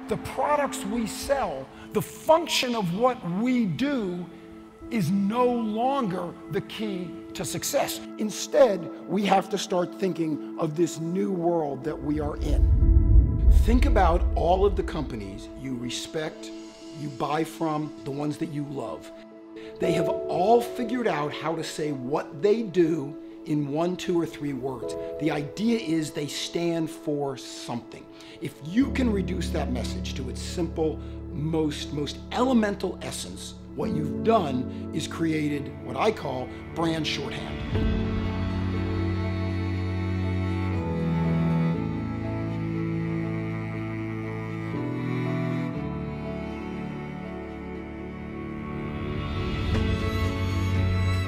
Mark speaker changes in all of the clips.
Speaker 1: The products we sell, the function of what we do is no longer the key to success. Instead, we have to start thinking of this new world that we are in. Think about all of the companies you respect, you buy from, the ones that you love. They have all figured out how to say what they do in 1, 2, or 3 words. The idea is they stand for something. If you can reduce that message to its simple, most elemental essence, what you've done is created what I call brand shorthand.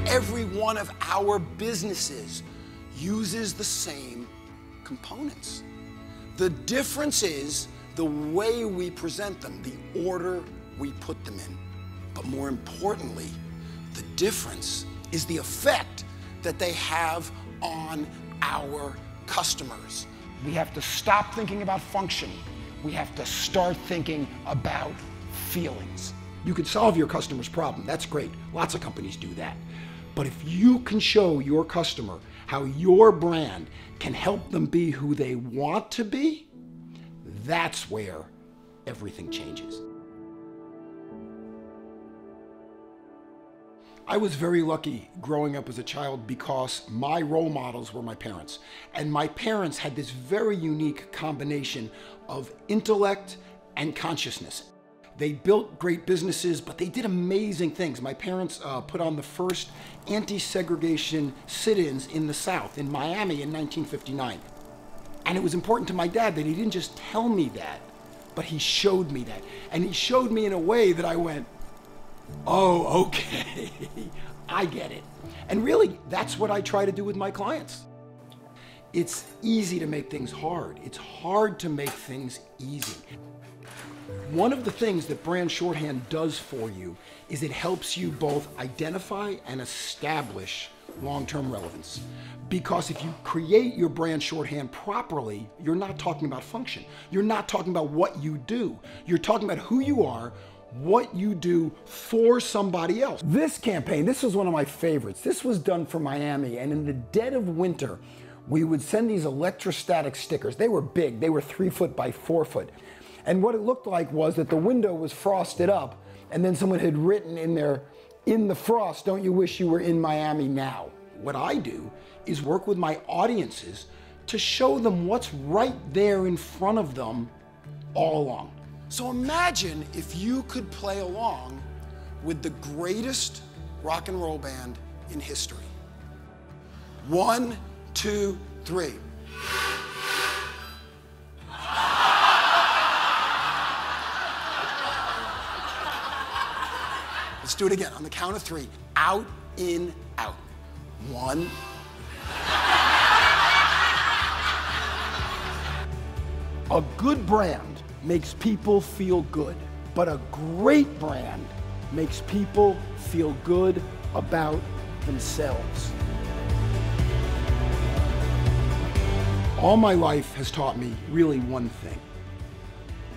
Speaker 1: Every one of our businesses uses the same components. The difference is the way we present them, the order we put them in. But more importantly, the difference is the effect that they have on our customers. We have to stop thinking about function. We have to start thinking about feelings. You can solve your customer's problem. That's great. Lots of companies do that. But if you can show your customer how your brand can help them be who they want to be, that's where everything changes. I was very lucky growing up as a child because my role models were my parents. And my parents had this very unique combination of intellect and consciousness. They built great businesses, but they did amazing things. My parents put on the first anti-segregation sit-ins in the South, in Miami in 1959. And it was important to my dad that he didn't just tell me that, but he showed me that. And he showed me in a way that I went, oh, okay, I get it. And really, that's what I try to do with my clients. It's easy to make things hard. It's hard to make things easy. One of the things that brand shorthand does for you is it helps you both identify and establish long-term relevance. Because if you create your brand shorthand properly, you're not talking about function. You're not talking about what you do. You're talking about who you are, what you do for somebody else. This campaign, this was one of my favorites. This was done for Miami, and in the dead of winter, we would send these electrostatic stickers. They were big. They were 3 foot by 4 foot. And what it looked like was that the window was frosted up, and then someone had written in there, "In the frost, don't you wish you were in Miami now?" What I do is work with my audiences to show them what's right there in front of them all along. So imagine if you could play along with the greatest rock and roll band in history. 1, 2, 3. Let's do it again on the count of 3. Out, in, out. 1. A good brand makes people feel good, but a great brand makes people feel good about themselves. All my life has taught me really one thing.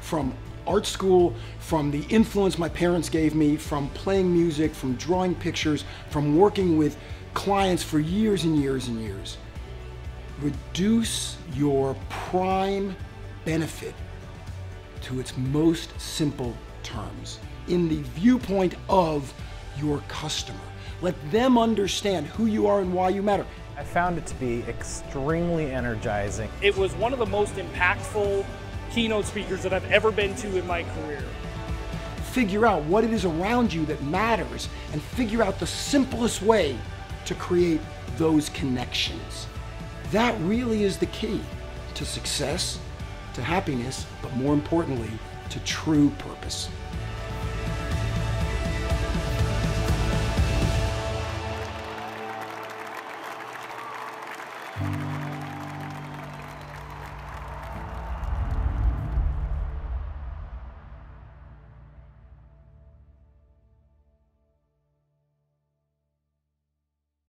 Speaker 1: From art school, from the influence my parents gave me, from playing music, from drawing pictures, from working with clients for years and years and years. Reduce your prime benefit to its most simple terms in the viewpoint of your customer. Let them understand who you are and why you matter.
Speaker 2: I found it to be extremely energizing.
Speaker 3: It was one of the most impactful keynote speakers that I've ever been to in my career.
Speaker 1: Figure out what it is around you that matters and figure out the simplest way to create those connections. That really is the key to success, to happiness, but more importantly, to true purpose.